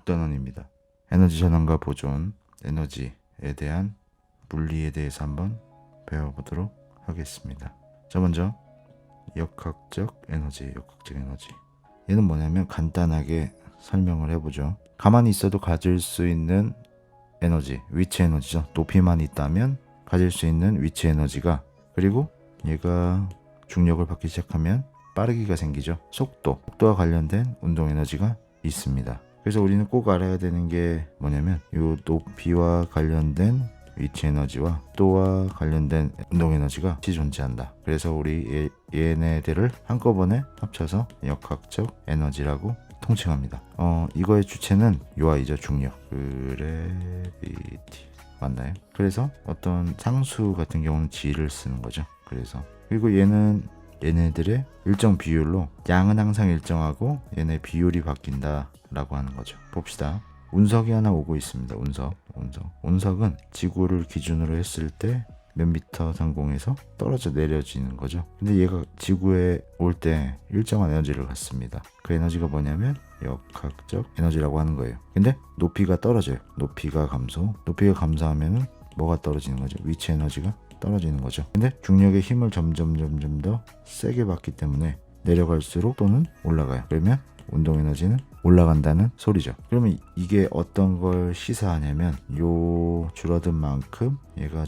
6단원입니다. 에너지 전환과 보존, 에너지에 대한 물리에 대해서 한번 배워보도록 하겠습니다. 자, 먼저 역학적 에너지. 얘는 뭐냐면 간단하게 설명을 해보죠. 가만히 있어도 가질 수 있는 에너지, 위치 에너지죠. 높이만 있다면 가질 수 있는 위치 에너지가, 그리고 얘가 중력을 받기 시작하면 빠르기가 생기죠. 속도와 관련된 운동 에너지가 있습니다. 그래서 우리는 꼭 알아야 되는 게 뭐냐면 이 높이와 관련된 위치 에너지와 속도와 관련된 운동 에너지가 같이 존재한다. 그래서 우리 얘네들을 한꺼번에 합쳐서 역학적 에너지라고 통칭합니다. 이거의 주체는 요아이죠. 중력, 그래비티 맞나요? 그래서 어떤 상수 같은 경우는 G를 쓰는 거죠. 그리고 얘네들의 일정 비율로 양은 항상 일정하고 얘네 비율이 바뀐다 라고 하는 거죠. 봅시다. 운석이 하나 오고 있습니다. 운석은 지구를 기준으로 했을 때 몇 미터 상공에서 떨어져 내려지는 거죠. 근데 얘가 지구에 올 때 일정한 에너지를 갖습니다. 그 에너지가 뭐냐면 역학적 에너지라고 하는 거예요. 근데 높이가 떨어져요. 높이가 감소하면은 뭐가 떨어지는 거죠? 위치 에너지가 떨어지는 거죠. 근데 중력의 힘을 점점 더 세게 받기 때문에 내려갈수록 또는 올라가요. 그러면 운동 에너지는 올라간다는 소리죠. 그러면 이게 어떤 걸 시사하냐면 요 줄어든 만큼 얘가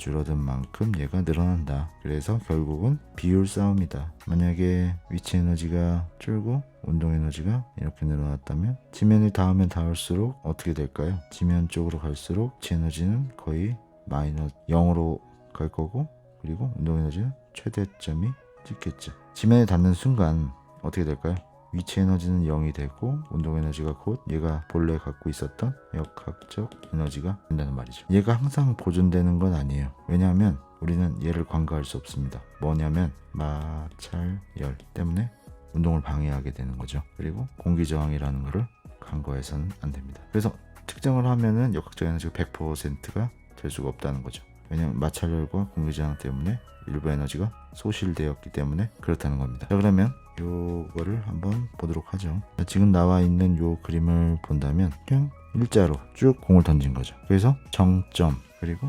늘어난다. 그래서 결국은 비율 싸움이다. 만약에 위치 에너지가 줄고 운동 에너지가 이렇게 늘어났다면 지면이 닿으면 닿을수록 어떻게 될까요? 지면 쪽으로 갈수록 위치 에너지는 거의 마이너스 0으로 갈 거고, 그리고 운동 에너지는 최대점이 찍겠죠. 지면에 닿는 순간 어떻게 될까요? 위치 에너지는 0이 되고 운동 에너지가 곧 얘가 본래 갖고 있었던 역학적 에너지가 된다는 말이죠. 얘가 항상 보존되는 건 아니에요. 왜냐하면 우리는 얘를 간과할 수 없습니다. 뭐냐면 마찰열 때문에 운동을 방해하게 되는 거죠. 그리고 공기저항이라는 거를 간과해서는 안 됩니다. 그래서 측정을 하면은 역학적 에너지가 100%가 될 수가 없다는 거죠. 왜냐하면 마찰열과 공기저항 때문에 일부 에너지가 소실되었기 때문에 그렇다는 겁니다. 자, 그러면 요거를 한번 보도록 하죠. 자, 지금 나와 있는 요 그림을 본다면 그냥 일자로 쭉 공을 던진 거죠. 그래서 정점, 그리고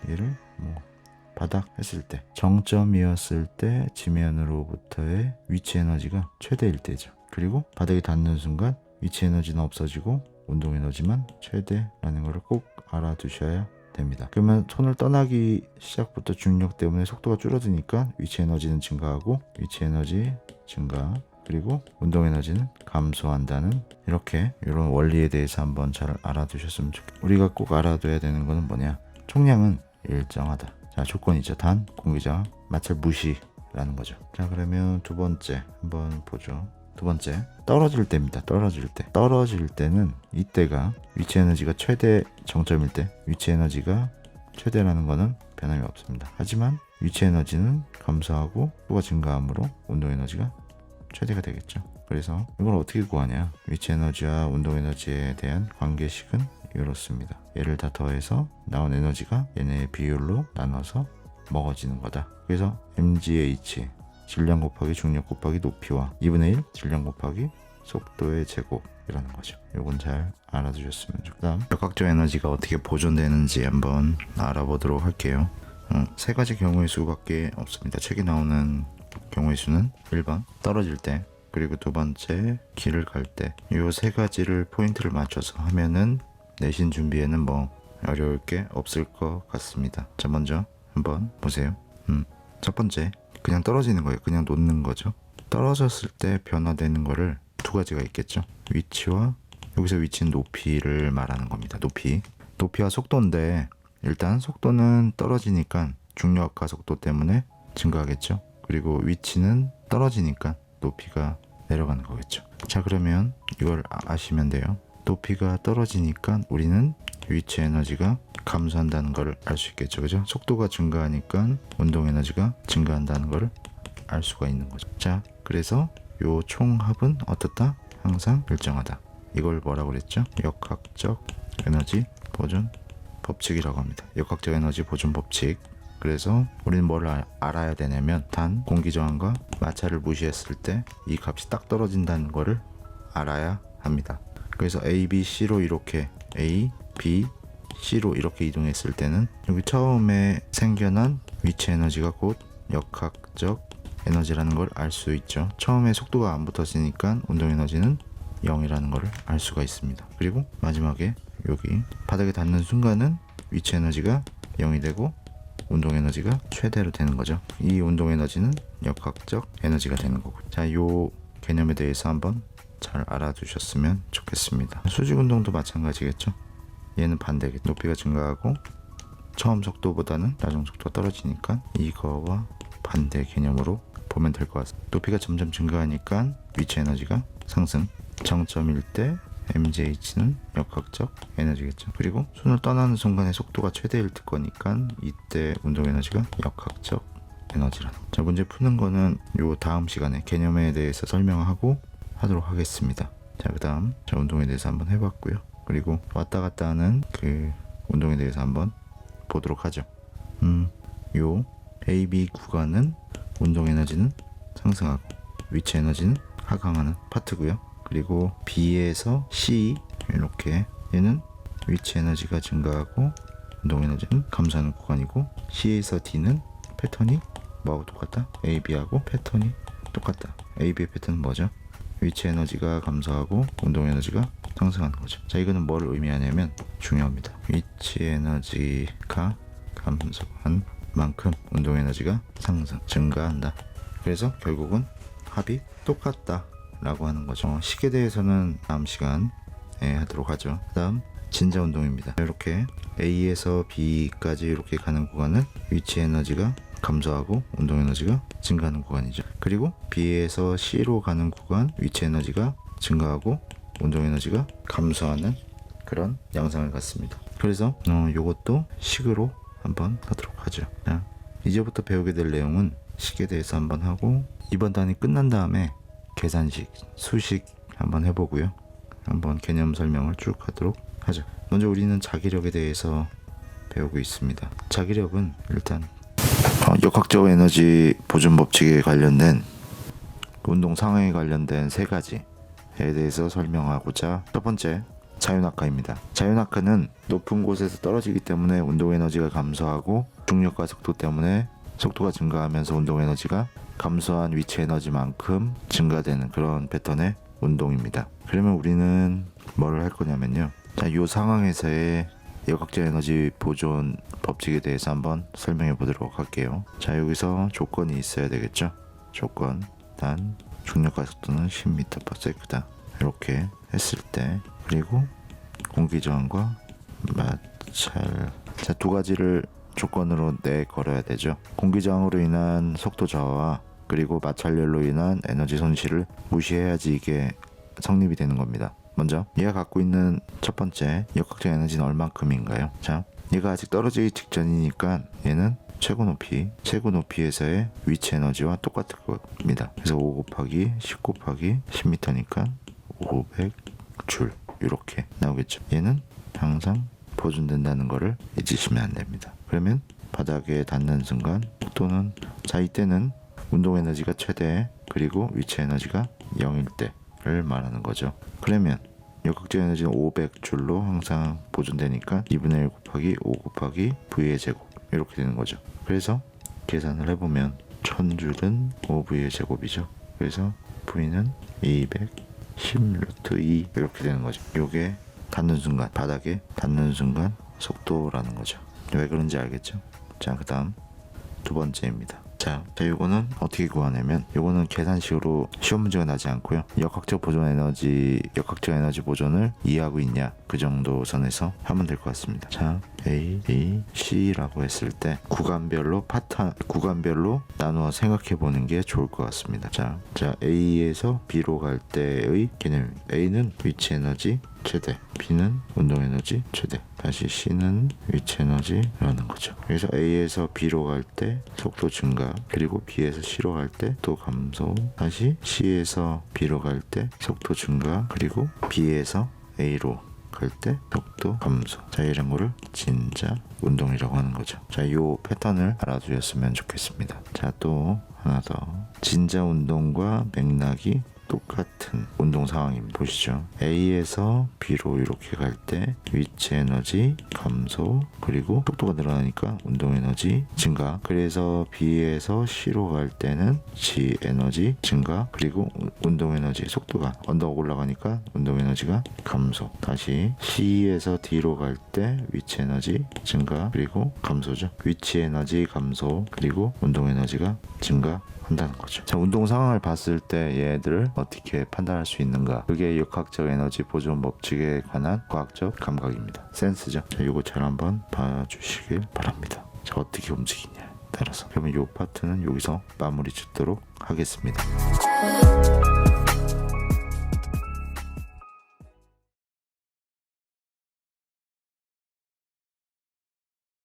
얘를 바닥 했을 때, 정점이었을 때 지면으로부터의 위치 에너지가 최대일 때죠. 그리고 바닥에 닿는 순간 위치 에너지는 없어지고 운동 에너지만 최대라는 것을 꼭 알아두셔야 됩니다. 그러면 손을 떠나기 시작부터 중력 때문에 속도가 줄어드니까 위치 에너지는 증가하고 위치 에너지 증가, 그리고 운동 에너지는 감소한다는 이런 원리에 대해서 한번 잘 알아두셨으면 좋겠어요. 우리가 꼭 알아둬야 되는 거는 뭐냐? 총량은 일정하다. 자, 조건이죠. 단 공기저항 마찰 무시라는 거죠. 자, 그러면 두 번째 한번 보죠. 두 번째, 떨어질 때입니다. 떨어질 때는 이때가 위치 에너지가 최대 정점일 때 위치 에너지가 최대라는 거는 변함이 없습니다. 하지만 위치 에너지는 감소하고 속도가 증가함으로 운동 에너지가 최대가 되겠죠. 그래서 이걸 어떻게 구하냐? 위치 에너지와 운동 에너지에 대한 관계식은 이렇습니다. 얘를 다 더해서 나온 에너지가 얘네의 비율로 나눠서 먹어지는 거다. 그래서 mgh 질량 곱하기 중력 곱하기 높이와 2분의 1 질량 곱하기 속도의 제곱이라는 거죠. 요건 잘 알아두셨으면 좋겠다. 다음 역학적 에너지가 어떻게 보존되는지 한번 알아보도록 할게요. 세 가지 경우의 수밖에 없습니다. 책에 나오는 경우의 수는 1번 떨어질 때, 그리고 두 번째 길을 갈 때. 요 세 가지를 포인트를 맞춰서 하면은 내신 준비에는 어려울 게 없을 것 같습니다. 자, 먼저 한번 보세요. 첫 번째, 그냥 떨어지는 거예요. 그냥 놓는 거죠. 떨어졌을 때 변화되는 거를 두 가지가 있겠죠. 위치와, 여기서 위치는 높이를 말하는 겁니다. 높이와 속도인데, 일단 속도는 떨어지니까 중력과 속도 때문에 증가하겠죠. 그리고 위치는 떨어지니까 높이가 내려가는 거겠죠. 자, 그러면 이걸 아시면 돼요. 높이가 떨어지니까 우리는 위치 에너지가 감소한다는 걸 알 수 있겠죠. 그죠? 속도가 증가하니까 운동 에너지가 증가한다는 걸 알 수가 있는 거죠. 자, 그래서 요 총합은 어떻다? 항상 일정하다. 이걸 뭐라고 그랬죠? 역학적 에너지 보존 법칙이라고 합니다. 역학적 에너지 보존 법칙. 그래서 우리는 뭘 알아야 되냐면 단 공기저항과 마찰을 무시했을 때 이 값이 딱 떨어진다는 거를 알아야 합니다. 그래서 A, B, C로 이렇게 A, B, C로 이렇게 이동했을 때는 여기 처음에 생겨난 위치 에너지가 곧 역학적 에너지라는 걸 알 수 있죠. 처음에 속도가 안 붙었으니까 운동 에너지는 0이라는 걸 알 수가 있습니다. 그리고 마지막에 여기 바닥에 닿는 순간은 위치 에너지가 0이 되고 운동 에너지가 최대로 되는 거죠. 이 운동 에너지는 역학적 에너지가 되는 거고. 자, 요 개념에 대해서 한번 잘 알아두셨으면 좋겠습니다. 수직 운동도 마찬가지겠죠. 얘는 반대겠죠. 높이가 증가하고 처음 속도보다는 나중 속도가 떨어지니까 이거와 반대 개념으로 보면 될 것 같습니다. 높이가 점점 증가하니까 위치 에너지가 상승. 정점일 때 MJH는 역학적 에너지겠죠. 그리고 손을 떠나는 순간에 속도가 최대일 거니까 이때 운동 에너지가 역학적 에너지라는. 자, 문제 푸는 거는 요 다음 시간에 개념에 대해서 설명하고 하도록 하겠습니다. 자, 그 다음 운동에 대해서 한번 해봤고요. 그리고 왔다 갔다 하는 그 운동에 대해서 한번 보도록 하죠. 요 AB 구간은 운동 에너지는 상승하고 위치 에너지는 하강하는 파트고요. 그리고 B에서 C 이렇게 얘는 위치 에너지가 증가하고 운동 에너지는 감소하는 구간이고, C에서 D는 패턴이 뭐하고 똑같다? AB하고 패턴이 똑같다. AB의 패턴은 뭐죠? 위치 에너지가 감소하고 운동 에너지가 상승하는 거죠. 자, 이거는 뭘 의미하냐면 중요합니다. 위치 에너지가 감소한 만큼 운동 에너지가 상승, 증가한다. 그래서 결국은 합이 똑같다 라고 하는 거죠. 식에 대해서는 다음 시간에 하도록 하죠. 그 다음 진자 운동입니다. 이렇게 A에서 B까지 이렇게 가는 구간은 위치 에너지가 감소하고 운동 에너지가 증가하는 구간이죠. 그리고 B에서 C로 가는 구간 위치 에너지가 증가하고 운동 에너지가 감소하는 그런 양상을 갖습니다. 그래서 요것도 식으로 한번 하도록 하죠. 자, 이제부터 배우게 될 내용은 식에 대해서 한번 하고 이번 단위 끝난 다음에 계산식, 수식 한번 해보고요. 한번 개념 설명을 쭉 하도록 하죠. 먼저 우리는 자기력에 대해서 배우고 있습니다. 자기력은 일단 역학적 에너지 보존 법칙에 관련된 운동 상황에 관련된 세 가지에 대해서 설명하고자 첫 번째 자유낙하입니다. 자유낙하는 높은 곳에서 떨어지기 때문에 운동 에너지가 감소하고 중력과 속도 때문에 속도가 증가하면서 운동 에너지가 감소한 위치 에너지만큼 증가되는 그런 패턴의 운동입니다. 그러면 우리는 뭐를 할 거냐면요. 자, 이 상황에서의 역학적 에너지 보존 법칙에 대해서 한번 설명해 보도록 할게요. 자, 여기서 조건이 있어야 되겠죠. 조건 단 중력과 속도는 10m/s다. 이렇게 했을 때, 그리고 공기 저항과 마찰. 자, 두 가지를 조건으로 걸어야 되죠. 공기 저항으로 인한 속도 저하와 그리고 마찰열로 인한 에너지 손실을 무시해야지 이게 성립이 되는 겁니다. 먼저 얘가 갖고 있는 첫 번째 역학적 에너지는 얼만큼인가요? 자, 얘가 아직 떨어지기 직전이니까 얘는 최고 높이에서의 위치 에너지와 똑같을 겁니다. 그래서 5 곱하기 10 곱하기 10m니까 500줄 이렇게 나오겠죠. 얘는 항상 보존된다는 거를 잊으시면 안 됩니다. 그러면 바닥에 닿는 순간 속도는, 자, 이때는 운동 에너지가 최대 그리고 위치 에너지가 0일 때를 말하는 거죠. 그러면 역학적 에너지는 500줄로 항상 보존되니까 2분의 1 곱하기 5 곱하기 V의 제곱 이렇게 되는 거죠. 그래서 계산을 해보면 1000줄은 5V의 제곱이죠. 그래서 V는 210루트 2 이렇게 되는 거죠. 요게 닿는 순간, 바닥에 닿는 순간 속도라는 거죠. 왜 그런지 알겠죠? 자, 그 다음 두 번째입니다. 자, 요거는 어떻게 구하냐면 요거는 계산식으로 시험 문제가 나지 않고요. 역학적 에너지 보존을 이해하고 있냐 그 정도 선에서 하면 될 것 같습니다. 자, A, B, C라고 했을 때 구간별로 나누어 생각해 보는 게 좋을 것 같습니다. 자, A에서 B로 갈 때의 개념입니다. A는 위치 에너지 최대, B는 운동 에너지 최대, 다시 C는 위치 에너지라는 거죠. 그래서 A에서 B로 갈 때 속도 증가, 그리고 B에서 C로 갈 때 또 감소, 다시 C에서 B로 갈 때 속도 증가, 그리고 B에서 A로 갈 때 속도 감소. 자, 이런 거를 진자 운동이라고 하는 거죠. 자, 요 패턴을 알아두셨으면 좋겠습니다. 자, 또 하나 더. 진자 운동과 맥락이 똑같은 운동 상황입니다. 보시죠. A에서 B로 이렇게 갈 때 위치 에너지 감소, 그리고 속도가 늘어나니까 운동 에너지 증가. 그래서 B에서 C로 갈 때는 G 에너지 증가, 그리고 운동 에너지 속도가 언덕 올라가니까 운동 에너지가 감소. 다시 C에서 D로 갈 때 위치 에너지 증가, 그리고 감소죠. 위치 에너지 감소, 그리고 운동 에너지가 증가한다는 거죠. 자, 운동 상황을 봤을 때 얘들을 어떻게 판단할 수 있는가? 그게 역학적 에너지 보존 법칙에 관한 과학적 감각입니다. 센스죠. 자, 이거 잘 한번 봐주시길 바랍니다. 자, 어떻게 움직이냐 따라서. 그러면 이 파트는 여기서 마무리 짓도록 하겠습니다.